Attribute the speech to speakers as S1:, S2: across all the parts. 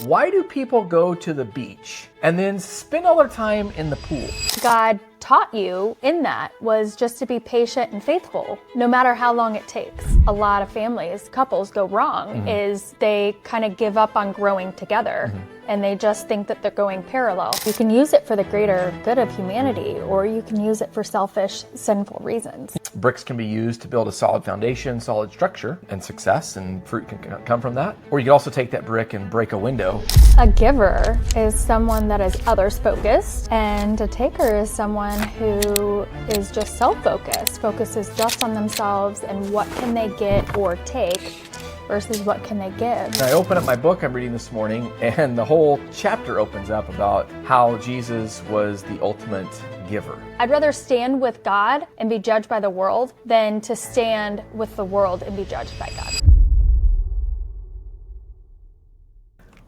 S1: Why do people go to the beach and then spend all their time in the pool?
S2: God taught you in that was just to be patient and faithful, no matter how long it takes. A lot of families, couples go wrong is they kind of give up on growing together and they just think that they're going parallel. You can use it for the greater good of humanity, or you can use it for selfish, sinful reasons.
S1: Bricks can be used to build a solid foundation, solid structure, and success, and fruit can come from that. Or you can also take that brick and break a window.
S2: A giver is someone that is others focused, and a taker is someone who is just self-focused, focuses just on themselves and what can they get or take versus what can they give.
S1: I open up my book I'm reading this morning, and the whole chapter opens up about how Jesus was the ultimate giver.
S2: I'd rather stand with God and be judged by the world than to stand with the world and be judged by God.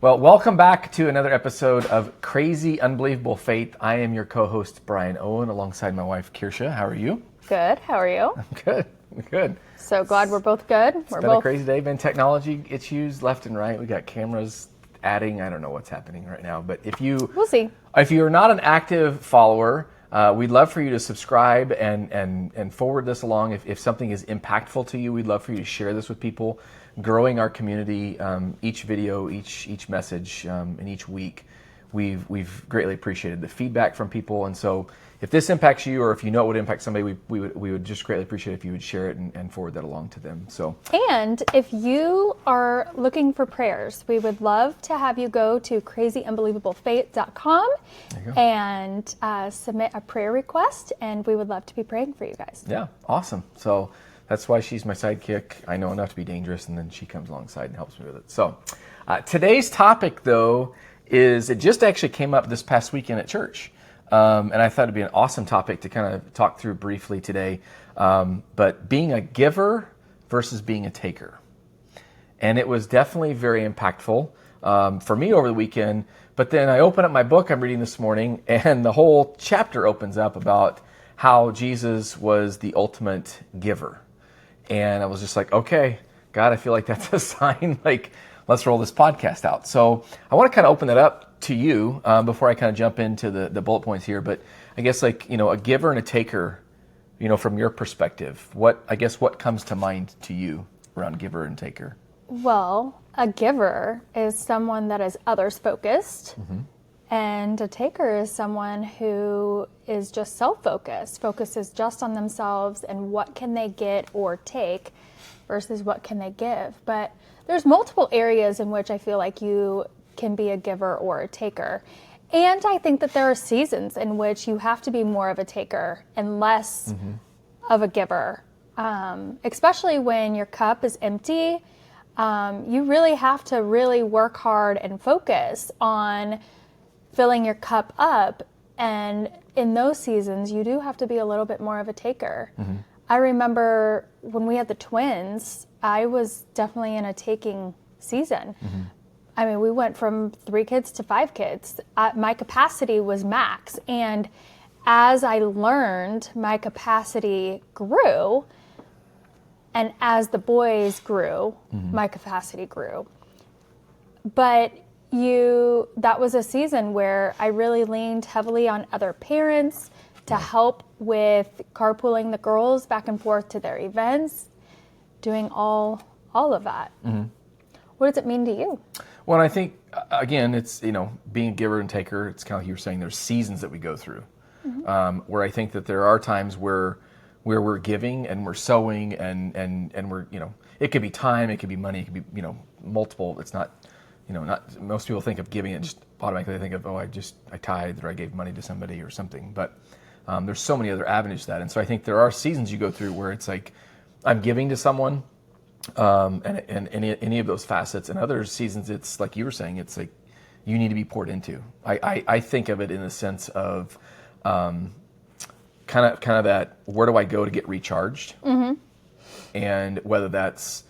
S1: Well, welcome back to another episode of Crazy Unbelievable Faith. I am your co-host, Brian Owen, alongside my wife, Kersha. How are you?
S2: Good. How are you?
S1: Good. Good.
S2: So glad we're both good.
S1: It's been a crazy day. Been technology issues left and right. We got cameras adding. I don't know what's happening right now, but
S2: we'll see.
S1: If you're not an active follower, we'd love for you to subscribe and forward this along. If something is impactful to you, we'd love for you to share this with people. Growing our community, each video, each message, and each week, we've greatly appreciated the feedback from people. And so, if this impacts you, or if you know it would impact somebody, we would just greatly appreciate if you would share it and forward that along to them. So,
S2: and if you are looking for prayers, we would love to have you go to crazyunbelievablefaith.com and submit a prayer request, and we would love to be praying for you guys.
S1: Yeah, awesome. So that's why she's my sidekick. I know enough to be dangerous, and then she comes alongside and helps me with it. So today's topic, though, is it just actually came up this past weekend at church. And I thought it'd be an awesome topic to kind of talk through briefly today. But being a giver versus being a taker. And it was definitely very impactful for me over the weekend. But then I open up my book I'm reading this morning, and the whole chapter opens up about how Jesus was the ultimate giver. And I was just like, okay, God, I feel like that's a sign, like, let's roll this podcast out. So I want to kind of open that up to you before I kind of jump into the bullet points here. But I guess, like, a giver and a taker, from your perspective, what comes to mind to you around giver and taker?
S2: Well, a giver is someone that is others focused. And a taker is someone who is just self-focused, focuses just on themselves and what can they get or take versus what can they give. But there's multiple areas in which I feel like you can be a giver or a taker. And I think that there are seasons in which you have to be more of a taker and less of a giver, especially when your cup is empty. You really have to really work hard and focus on filling your cup up, and in those seasons you do have to be a little bit more of a taker. I remember when we had the twins, I was definitely in a taking season. I mean, we went from 3 kids to 5 kids. My capacity was max, and as I learned, my capacity grew, and as the boys grew, my capacity grew. But that was a season where I really leaned heavily on other parents to help with carpooling the girls back and forth to their events, doing all of that. What does it mean to you?
S1: Well, I think, again, it's, being a giver and taker, it's kind of like you were saying, there's seasons that we go through, where I think that there are times where we're giving and we're sowing and we're, it could be time, it could be money, it could be, multiple. It's not, not most people think of giving and just automatically think of, I tithed or I gave money to somebody or something. But there's so many other avenues to that. And so I think there are seasons you go through where it's like, I'm giving to someone, and any of those facets. And other seasons, it's like you were saying, it's like you need to be poured into. I think of it in the sense of kind of that, where do I go to get recharged? And whether that's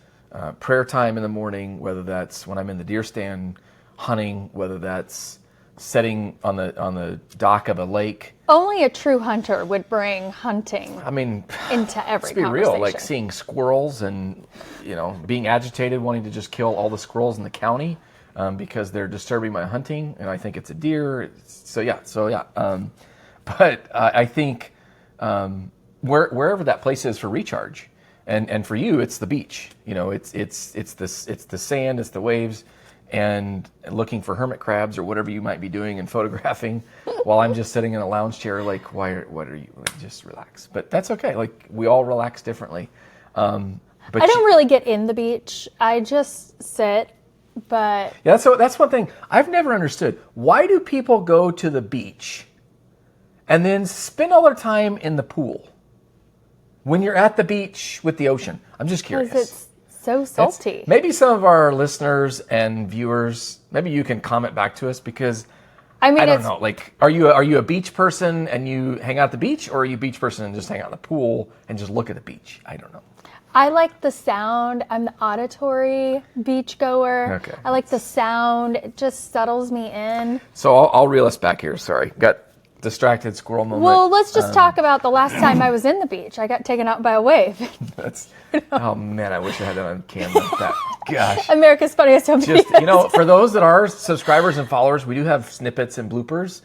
S1: prayer time in the morning, whether that's when I'm in the deer stand hunting, whether that's sitting on the dock of a lake.
S2: Only a true hunter would bring hunting into every
S1: let's be
S2: conversation.
S1: real, like seeing squirrels and being agitated, wanting to just kill all the squirrels in the county, because they're disturbing my hunting, and I think it's a deer. But I think wherever that place is for recharge, and for you, it's the beach. It's the sand, it's the waves, and looking for hermit crabs or whatever you might be doing and photographing, while I'm just sitting in a lounge chair. Like, what are you? Like, just relax. But that's okay. Like, we all relax differently. But
S2: I don't really get in the beach. I just sit. But
S1: yeah, that's one thing I've never understood. Why do people go to the beach and then spend all their time in the pool when you're at the beach with the ocean? I'm just curious.
S2: because it's so salty.
S1: Maybe some of our listeners and viewers, maybe you can comment back to us, because
S2: I mean,
S1: I don't
S2: it's,
S1: know. Like, are you a beach person and you hang out at the beach, or are you a beach person and just hang out in the pool and just look at the beach? I don't know.
S2: I like the sound. I'm the auditory beach goer.
S1: Okay.
S2: I like the sound. It just settles me in.
S1: So I'll reel us back here. Sorry, got distracted squirrel moment.
S2: Well, let's just talk about the last time I was in the beach. I got taken out by a wave.
S1: That's oh man, I wish I had that on camera. Gosh.
S2: America's Funniest Home
S1: Just,
S2: Videos.
S1: for those that are subscribers and followers, we do have snippets and bloopers.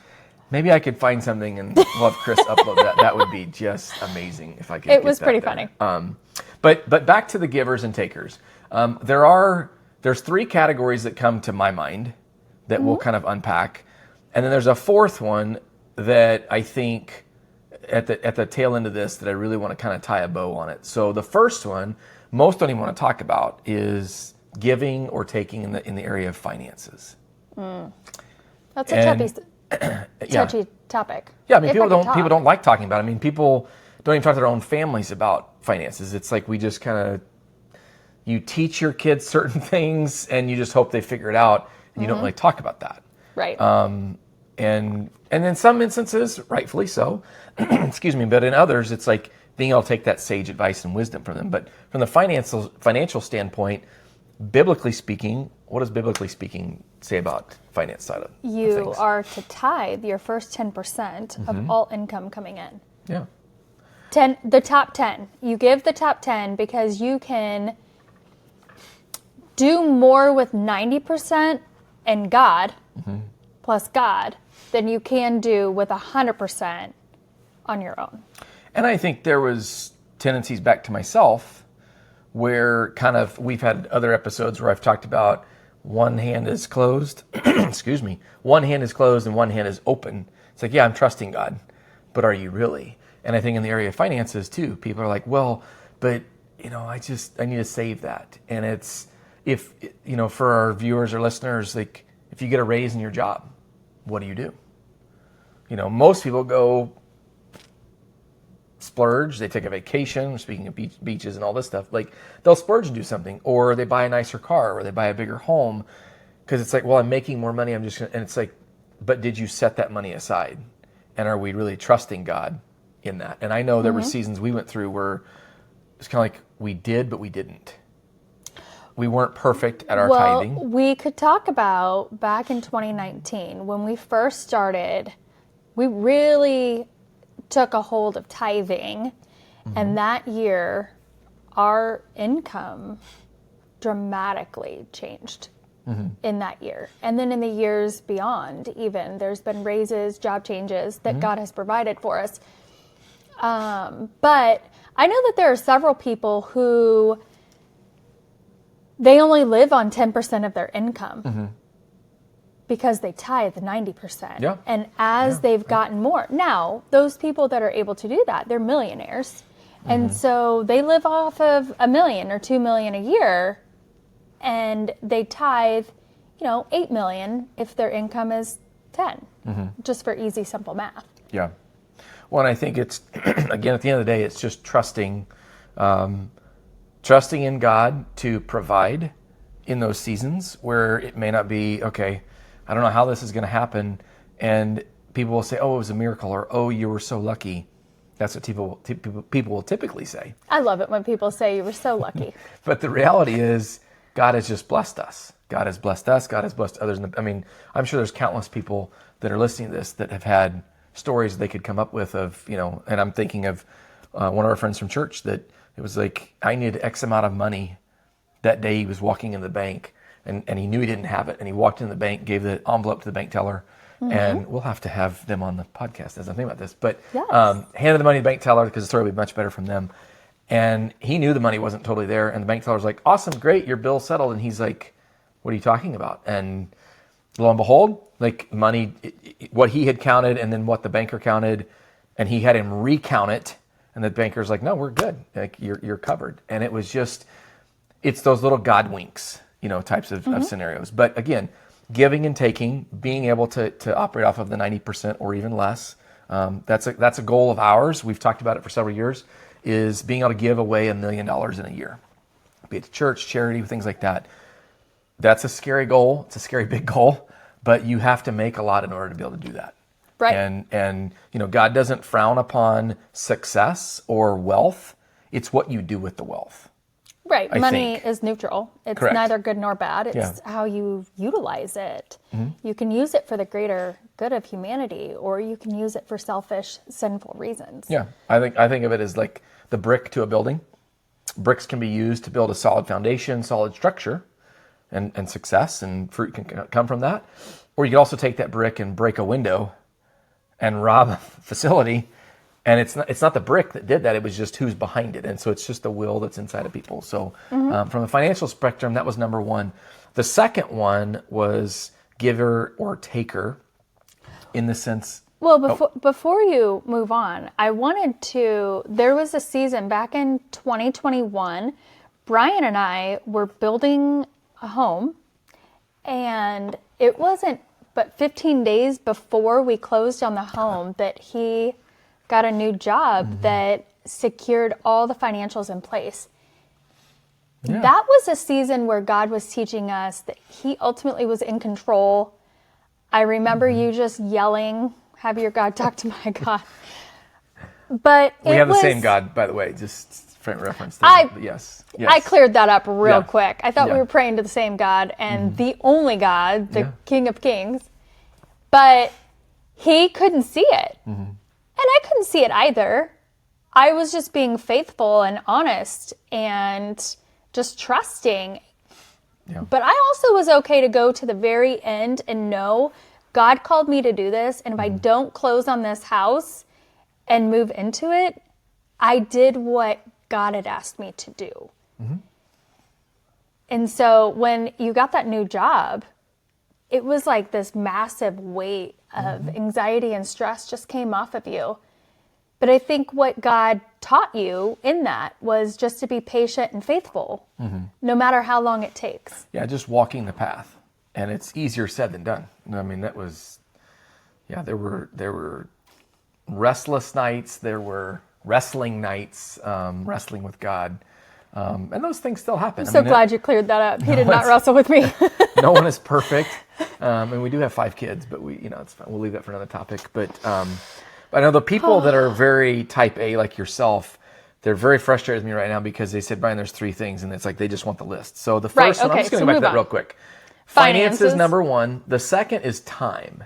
S1: Maybe I could find something and we'll have Chris upload that. That would be just amazing if I could.
S2: It
S1: get
S2: was
S1: that
S2: pretty
S1: there.
S2: funny.
S1: But back to the givers and takers. There's three categories that come to my mind that we'll kind of unpack, and then there's a fourth one that I think at the tail end of this that I really want to kind of tie a bow on it. So the first one, most don't even want to talk about, is giving or taking in the area of finances.
S2: That's a touchy topic.
S1: Yeah, I mean,
S2: If
S1: people
S2: could talk.
S1: don't like talking about it. I mean, people don't even talk to their own families about finances. It's like we just kind of, you teach your kids certain things and you just hope they figure it out, and you don't really talk about that.
S2: Right.
S1: And in some instances, rightfully so, excuse me, but in others, it's like being able to take that sage advice and wisdom from them. But from the financial standpoint, biblically speaking, what does biblically speaking say about finance side of
S2: You
S1: things?
S2: are to tithe your first 10% of all income coming in.
S1: Yeah.
S2: The top 10. You give the top 10 because you can do more with 90% and God, plus God, than you can do with 100% on your own.
S1: And I think there was tendencies back to myself where kind of we've had other episodes where I've talked about one hand is closed, excuse me, one hand is closed and one hand is open. It's like, yeah, I'm trusting God, but are you really? And I think in the area of finances too, people are like, well, but I need to save that. And it's, if, for our viewers or listeners, like if you get a raise in your job, what do? Most people go splurge, they take a vacation, speaking of beaches and all this stuff, like they'll splurge and do something, or they buy a nicer car, or they buy a bigger home, because it's like, well, I'm making more money, and it's like, but did you set that money aside? And are we really trusting God in that? And I know there were seasons we went through where it's kind of like we did, but we didn't. We weren't perfect at our tithing.
S2: We could talk about back in 2019 when we first started, we really took a hold of tithing, and that year our income dramatically changed in that year. And then in the years beyond, even there's been raises, job changes that God has provided for us. But I know that there are several people who they only live on 10% of their income because they tithe 90%.
S1: Yeah.
S2: And as they've gotten more, now those people that are able to do that, they're millionaires. And so they live off of $1 million or $2 million a year, and they tithe, $8 million if their income is 10, just for easy, simple math.
S1: Yeah. Well, and I think it's, again, at the end of the day, it's just trusting in God to provide in those seasons where it may not be, okay, I don't know how this is going to happen. And people will say, oh, it was a miracle, or, oh, you were so lucky. That's what people will typically say.
S2: I love it when people say you were so lucky.
S1: But the reality is God has just blessed us. God has blessed us. God has blessed others. I'm sure there's countless people that are listening to this that have had stories they could come up with of, and I'm thinking of one of our friends from church that it was like, I needed X amount of money that day he was walking in the bank, and he knew he didn't have it. And he walked in the bank, gave the envelope to the bank teller, and we'll have to have them on the podcast as I'm thinking about this. But
S2: Yes.
S1: handed the money to the bank teller because the story would be much better from them. And he knew the money wasn't totally there. And the bank teller was like, awesome, great, your bill's settled. And he's like, what are you talking about? And lo and behold, like money, what he had counted and then what the banker counted, and he had him recount it. And the banker's like, no, we're good. Like you're covered. And it was just, it's those little God winks, types of scenarios. But again, giving and taking, being able to operate off of the 90% or even less. That's a goal of ours. We've talked about it for several years, is being able to give away $1 million in a year, be it to church, charity, things like that. That's a scary goal. It's a scary big goal, but you have to make a lot in order to be able to do that.
S2: Right.
S1: And God doesn't frown upon success or wealth. It's what you do with the wealth.
S2: Right.
S1: I
S2: Money
S1: think.
S2: is neutral. It's
S1: Correct.
S2: neither good nor bad. It's
S1: Yeah.
S2: how you utilize it. You can use it for the greater good of humanity, or you can use it for selfish, sinful reasons.
S1: Yeah, I think of it as like the brick to a building. Bricks can be used to build a solid foundation, solid structure, and success, and fruit can come from that. Or you can also take that brick and break a window and rob a facility. And it's not the brick that did that. It was just who's behind it. And so it's just the will that's inside of people. So from the financial spectrum, that was number one. The second one was giver or taker in the sense.
S2: Well, before you move on, there was a season back in 2021, Brian and I were building a home, and it wasn't but 15 days before we closed on the home that he got a new job that secured all the financials in place.
S1: Yeah.
S2: That was a season where God was teaching us that he ultimately was in control. I remember you just yelling, have your God talk to my God. But
S1: We have the same God, by the way, just for reference. Yes.
S2: I cleared that up real
S1: Yeah.
S2: quick. I thought we
S1: Yeah.
S2: were praying to the same God and the only God, the
S1: Yeah.
S2: King of Kings. But he couldn't see it. And I couldn't see it either. I was just being faithful and honest and just trusting.
S1: Yeah.
S2: But I also was okay to go to the very end and know God called me to do this. And if I don't close on this house and move into it, I did what God had asked me to do. And so when you got that new job, it was like this massive weight of anxiety and stress just came off of you. But I think what God taught you in that was just to be patient and faithful, no matter how long it takes.
S1: Yeah, just walking the path. And it's easier said than done. I mean, there were restless nights, there were wrestling nights, wrestling with God. And those things still happen.
S2: I'm so glad you cleared that up. He did not wrestle with me.
S1: No one is perfect. And we do have 5 kids, but it's fine. We'll leave that for another topic. But I know the people that are very type A, like yourself, they're very frustrated with me right now because they said, Brian, there's 3 things. And it's like they just want the list. So the first one, I'm just going to go back to that real quick. Finances, number 1. The second is time.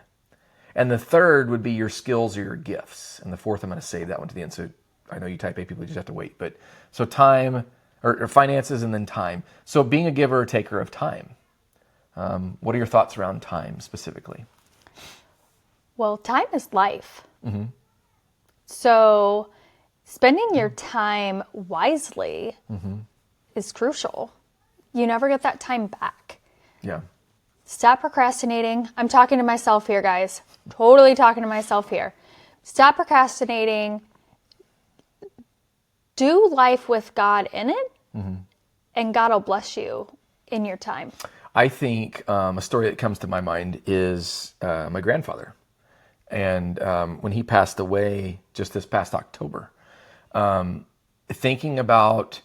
S1: And the third would be your skills or your gifts. And the fourth, I'm going to save that one to the end. So I know you type A people, you just have to wait. But so time, or finances, and then time. So being a giver or taker of time. What are your thoughts around time specifically?
S2: Well, time is life. So spending your time wisely is crucial. You never get that time back.
S1: Yeah.
S2: Stop procrastinating. I'm talking to myself here, guys. Totally talking to myself here. Stop procrastinating. Do life with God in it, and God will bless you in your time.
S1: I think a story that comes to my mind is my grandfather. And when he passed away just this past October, thinking about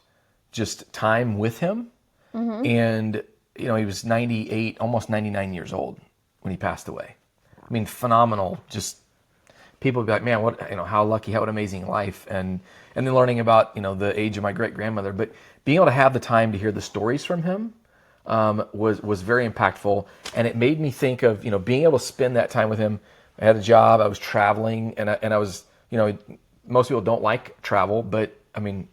S1: just time with him, and he was 98, almost 99 years old when he passed away. I mean, phenomenal. Just people would be like, man, what, how lucky, how an amazing life. And then learning about, the age of my great grandmother, but being able to have the time to hear the stories from him was very impactful. And it made me think of, being able to spend that time with him. I had a job, I was traveling, and I was, most people don't like travel, but I mean,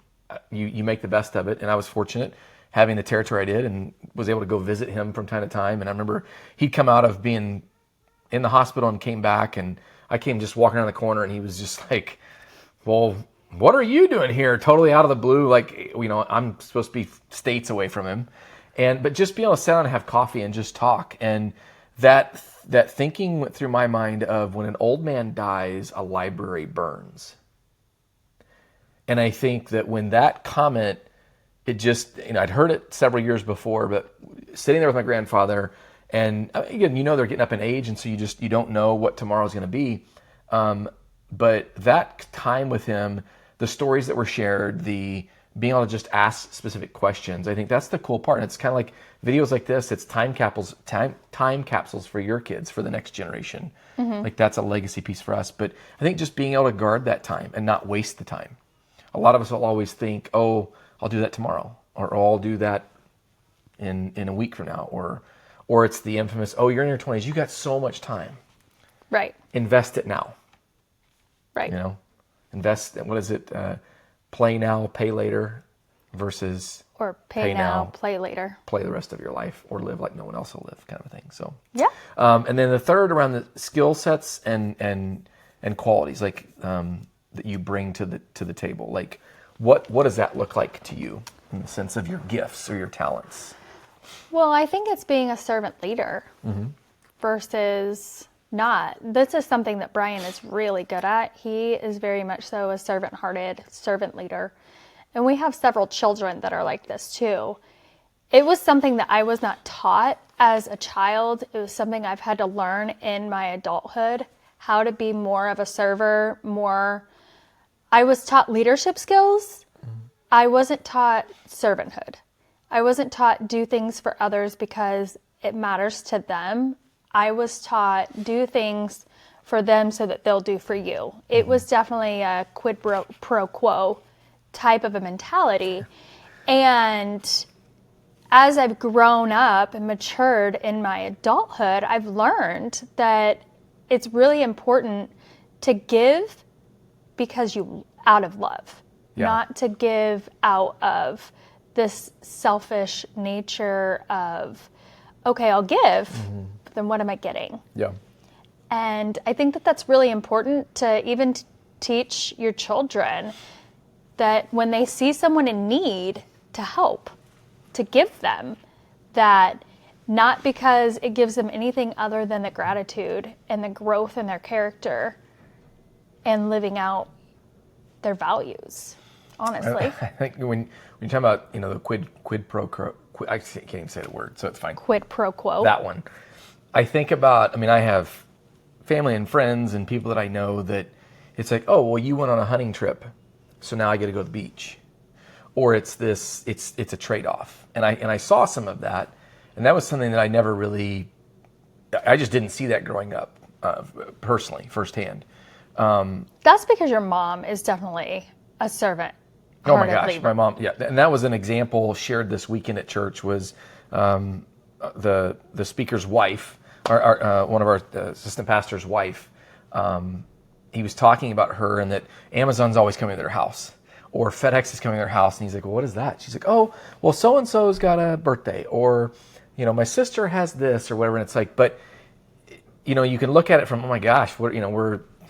S1: you make the best of it. And I was fortunate. having the territory I did, and was able to go visit him from time to time. And I remember he'd come out of being in the hospital and came back, and I came just walking around the corner, and he was just like, well, what are you doing here? Totally out of the blue. Like, I'm supposed to be states away from him. But just being able to sit down and have coffee and just talk. And that thinking went through my mind of, when an old man dies, a library burns. And I think that when that comment, it just, I'd heard it several years before, but sitting there with my grandfather, and again, they're getting up in age, and so you don't know what tomorrow's going to be. But that time with him, the stories that were shared, the being able to just ask specific questions, I think that's the cool part. And it's kind of like videos like this. It's time capsules for your kids, for the next generation. Mm-hmm. Like, that's a legacy piece for us. But I think just being able to guard that time and not waste the time. A lot of us will always think, oh, I'll do that tomorrow, or I'll do that in a week from now, or it's the infamous, oh, you're in your 20s, you got so much time.
S2: Right.
S1: Invest it now.
S2: Right.
S1: Invest, what is it? Play now, pay later, versus
S2: or pay now, play later.
S1: Play the rest of your life, or live like no one else will live, kind of a thing. So
S2: yeah.
S1: And then the third, around the skill sets and qualities, like that you bring to the table. Like, what does that look like to you in the sense of your gifts or your talents?
S2: Well, I think it's being a servant leader versus not. This is something that Brian is really good at. He is very much so a servant-hearted servant leader. And we have several children that are like this too. It was something that I was not taught as a child. It was something I've had to learn in my adulthood, how to be more of a server, I was taught leadership skills. I wasn't taught servanthood. I wasn't taught do things for others because it matters to them. I was taught do things for them so that they'll do for you. It was definitely a quid pro quo type of a mentality. And as I've grown up and matured in my adulthood, I've learned that it's really important to give because out of love, not to give out of this selfish nature of, okay, I'll give, but then what am I getting?
S1: Yeah.
S2: And I think that that's really important to even teach your children, that when they see someone in need, to help, to give them that, not because it gives them anything other than the gratitude and the growth in their character and living out their values, honestly.
S1: I think when you talk about, the quid pro quo, I can't even say the word, so it's fine.
S2: Quid pro quo.
S1: That one. I think about, I have family and friends and people that I know that it's like, oh, well, you went on a hunting trip, so now I get to go to the beach. Or it's a trade-off. And I saw some of that, and that was something that I never really, I just didn't see that growing up, personally, firsthand.
S2: That's because your mom is definitely a servant.
S1: Oh my gosh, my mom, yeah. And that was an example shared this weekend at church, was the speaker's wife, or one of our assistant pastor's wife. He was talking about her, and that Amazon's always coming to their house, or FedEx is coming to their house. And he's like, well, what is that? She's like, oh, well, so-and-so's got a birthday, or, my sister has this, or whatever. And it's like, but, you can look at it from, oh my gosh,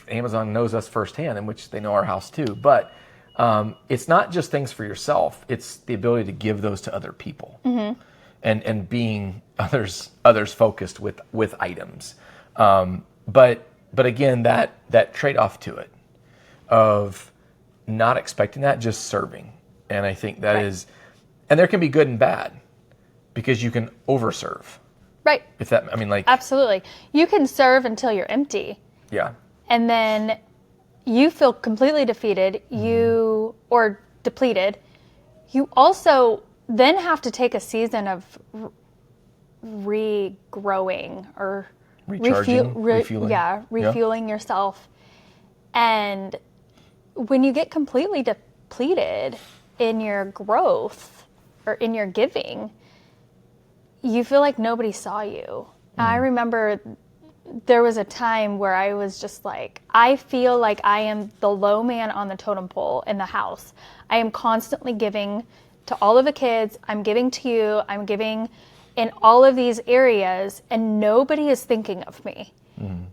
S1: Amazon knows us firsthand, in which they know our house too. But it's not just things for yourself. It's the ability to give those to other people, and being others focused with items. But again, that trade-off to it of not expecting that, just serving. And I think that is, and there can be good and bad, because you can overserve.
S2: Right.
S1: If that,
S2: absolutely. You can serve until you're empty.
S1: Yeah.
S2: And then you feel completely defeated, or depleted. You also then have to take a season of regrowing or refueling yourself. And when you get completely depleted in your growth or in your giving, you feel like nobody saw you. I remember there was a time where I was just like, I feel like I am the low man on the totem pole in the house. I am constantly giving to all of the kids, I'm giving to you, I'm giving in all of these areas, and nobody is thinking of me.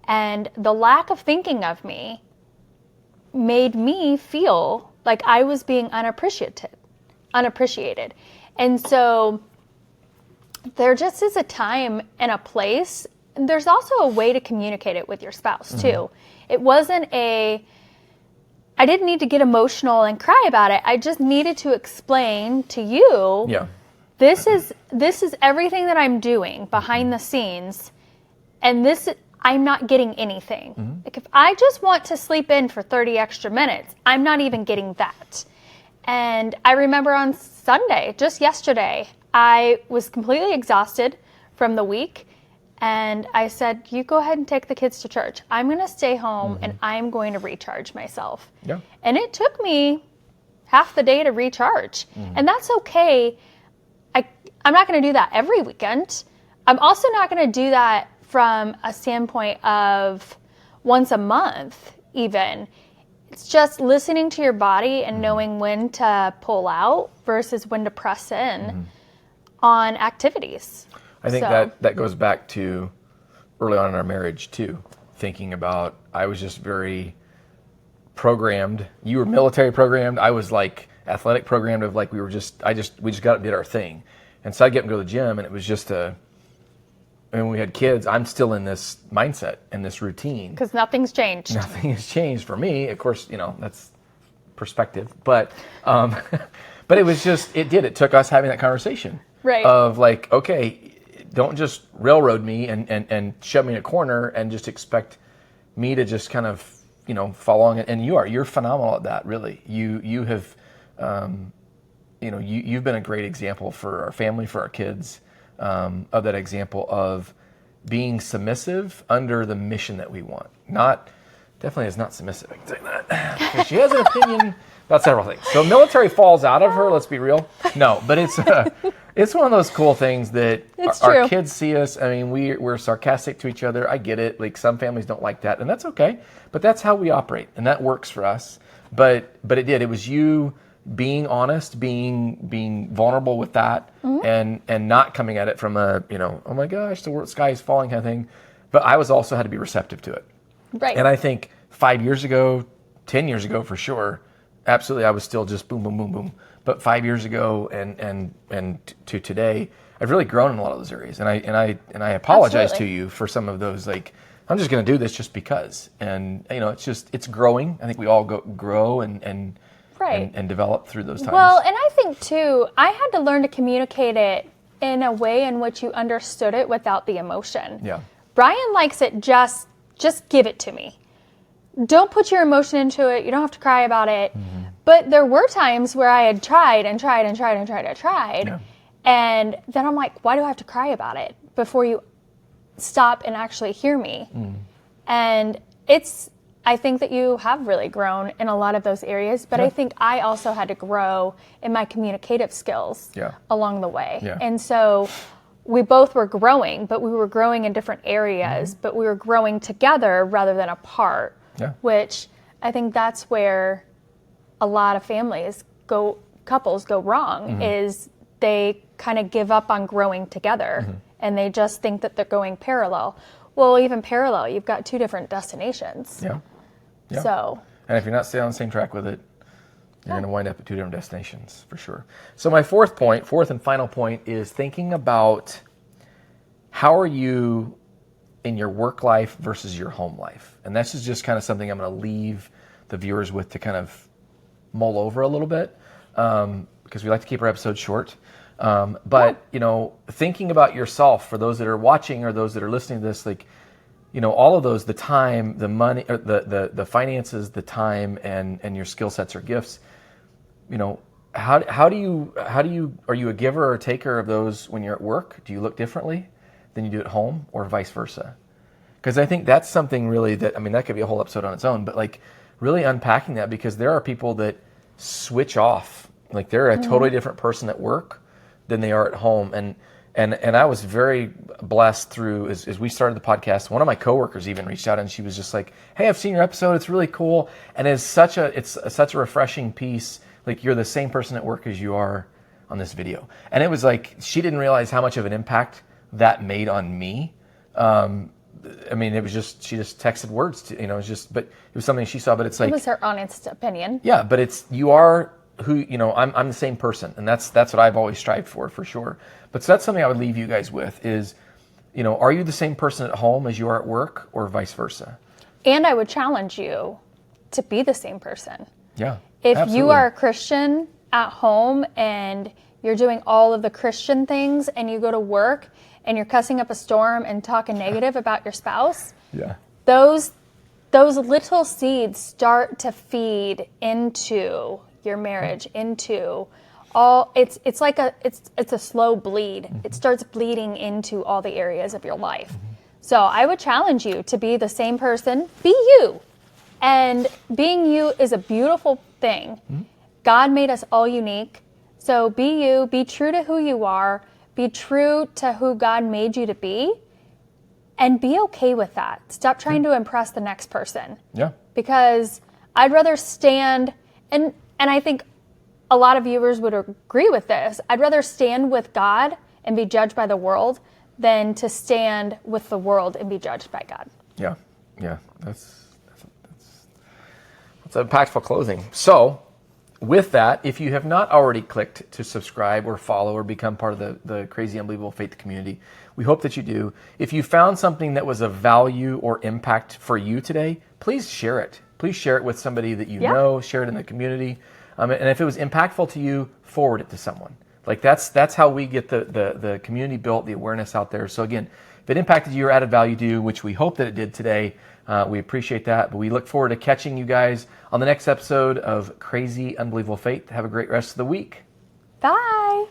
S2: And the lack of thinking of me made me feel like I was being unappreciated. And so there just is a time and a place. And there's also a way to communicate it with your spouse too. It wasn't I didn't need to get emotional and cry about it. I just needed to explain to you, this is everything that I'm doing behind the scenes, and I'm not getting anything. Like if I just want to sleep in for 30 extra minutes, I'm not even getting that. And I remember on Sunday, just yesterday, I was completely exhausted from the week. And I said, you go ahead and take the kids to church. I'm going to stay home and I'm going to recharge myself. Yeah. And it took me half the day to recharge. And that's okay. I'm not going to do that every weekend. I'm also not going to do that from a standpoint of once a month even. It's just listening to your body and knowing when to pull out versus when to press in on activities.
S1: I think that goes back to early on in our marriage too, thinking about, I was just very programmed. You were military programmed. I was like athletic programmed of like, we just got up and did our thing. And so I'd get up and go to the gym, and it was just when we had kids, I'm still in this mindset and this routine.
S2: Because nothing's changed.
S1: Nothing has changed for me. Of course, that's perspective. But but it was just, it took us having that conversation.
S2: Right.
S1: Of like, okay, don't just railroad me and shove me in a corner and just expect me to just kind of, follow along. And you're phenomenal at that, really. You have, you've been a great example for our family, for our kids, of that example of being submissive under the mission that we want. Definitely is not submissive, I can say that. Because she has an opinion about several things. So military falls out of her, let's be real. No, but it's one of those cool things that our kids see us. I mean, we're sarcastic to each other. I get it. Like some families don't like that, and that's okay. But that's how we operate, and that works for us. But it was you being honest, being vulnerable with that, and not coming at it from a, oh my gosh, the sky is falling kind of thing. But I was also had to be receptive to it.
S2: Right.
S1: And I think 5 years ago, 10 years ago for sure, absolutely, I was still just boom, boom, boom, boom. But 5 years ago and to today, I've really grown in a lot of those areas. And I apologize to you for some of those. Like, I'm just going to do this just because. And it's growing. I think we all grow and develop through those times.
S2: Well, and I think too, I had to learn to communicate it in a way in which you understood it without the emotion.
S1: Yeah.
S2: Brian likes it just give it to me. Don't put your emotion into it. You don't have to cry about it. But there were times where I had tried. Yeah. And then I'm like, why do I have to cry about it before you stop and actually hear me? And I think that you have really grown in a lot of those areas, but I think I also had to grow in my communicative skills along the way. Yeah. And so we both were growing, but we were growing in different areas, but we were growing together rather than apart, which I think that's where a lot of couples go wrong, is they kind of give up on growing together and they just think that they're going parallel. Well, even parallel, you've got two different destinations. Yeah. So.
S1: And if you're not staying on the same track with it, you're going to wind up at two different destinations for sure. So my fourth and final point is thinking about how are you in your work life versus your home life. And this is just kind of something I'm going to leave the viewers with to kind of mull over a little bit, because we like to keep our episodes short. But thinking about yourself, for those that are watching or those that are listening to this, like, all of those, the time, the money, or the finances, the time, and your skill sets or gifts, are you a giver or a taker of those when you're at work? Do you look differently than you do at home, or vice versa? Because I think that's something really that could be a whole episode on its own, but like really unpacking that, because there are people that switch off, like they're a totally different person at work than they are at home. And I was very blessed through, as we started the podcast, one of my coworkers even reached out and she was just like, hey, I've seen your episode. It's really cool. And it's such a refreshing piece. Like, you're the same person at work as you are on this video. And it was like, she didn't realize how much of an impact that made on me. I mean, it was just, she just texted words to, it was just, but it was something she saw, but it's like,
S2: It was her honest opinion.
S1: yeah, but you are who, I'm the same person. And that's what I've always strived for sure. But so that's something I would leave you guys with is, are you the same person at home as you are at work or vice versa?
S2: And I would challenge you to be the same person.
S1: Yeah.
S2: If
S1: absolutely.
S2: you are a Christian at home and you're doing all of the Christian things and you go to work and you're cussing up a storm and talking negative about your spouse,
S1: yeah,
S2: those little seeds start to feed into your marriage, into all, it's a slow bleed. Mm-hmm. It starts bleeding into all the areas of your life. Mm-hmm. So I would challenge you to be the same person, be you. And being you is a beautiful thing. Mm-hmm. God made us all unique. So be you, be true to who you are, be true to who God made you to be, and be okay with that. Stop trying to impress the next person.
S1: Yeah.
S2: Because I'd rather stand, and I think a lot of viewers would agree with this, I'd rather stand with God and be judged by the world than to stand with the world and be judged by God.
S1: Yeah. Yeah. That's an impactful closing. So, with that, if you have not already clicked to subscribe or follow or become part of the Crazy Unbelievable Faith community, we hope that you do. If you found something that was of value or impact for you today, please share it. Please share it with somebody that you know, share it in the community. And if it was impactful to you, forward it to someone. Like that's how we get the community built, the awareness out there. So again, if it impacted you or added value to you, which we hope that it did today, we appreciate that. But we look forward to catching you guys on the next episode of Crazy Unbelievable Faith. Have a great rest of the week.
S2: Bye.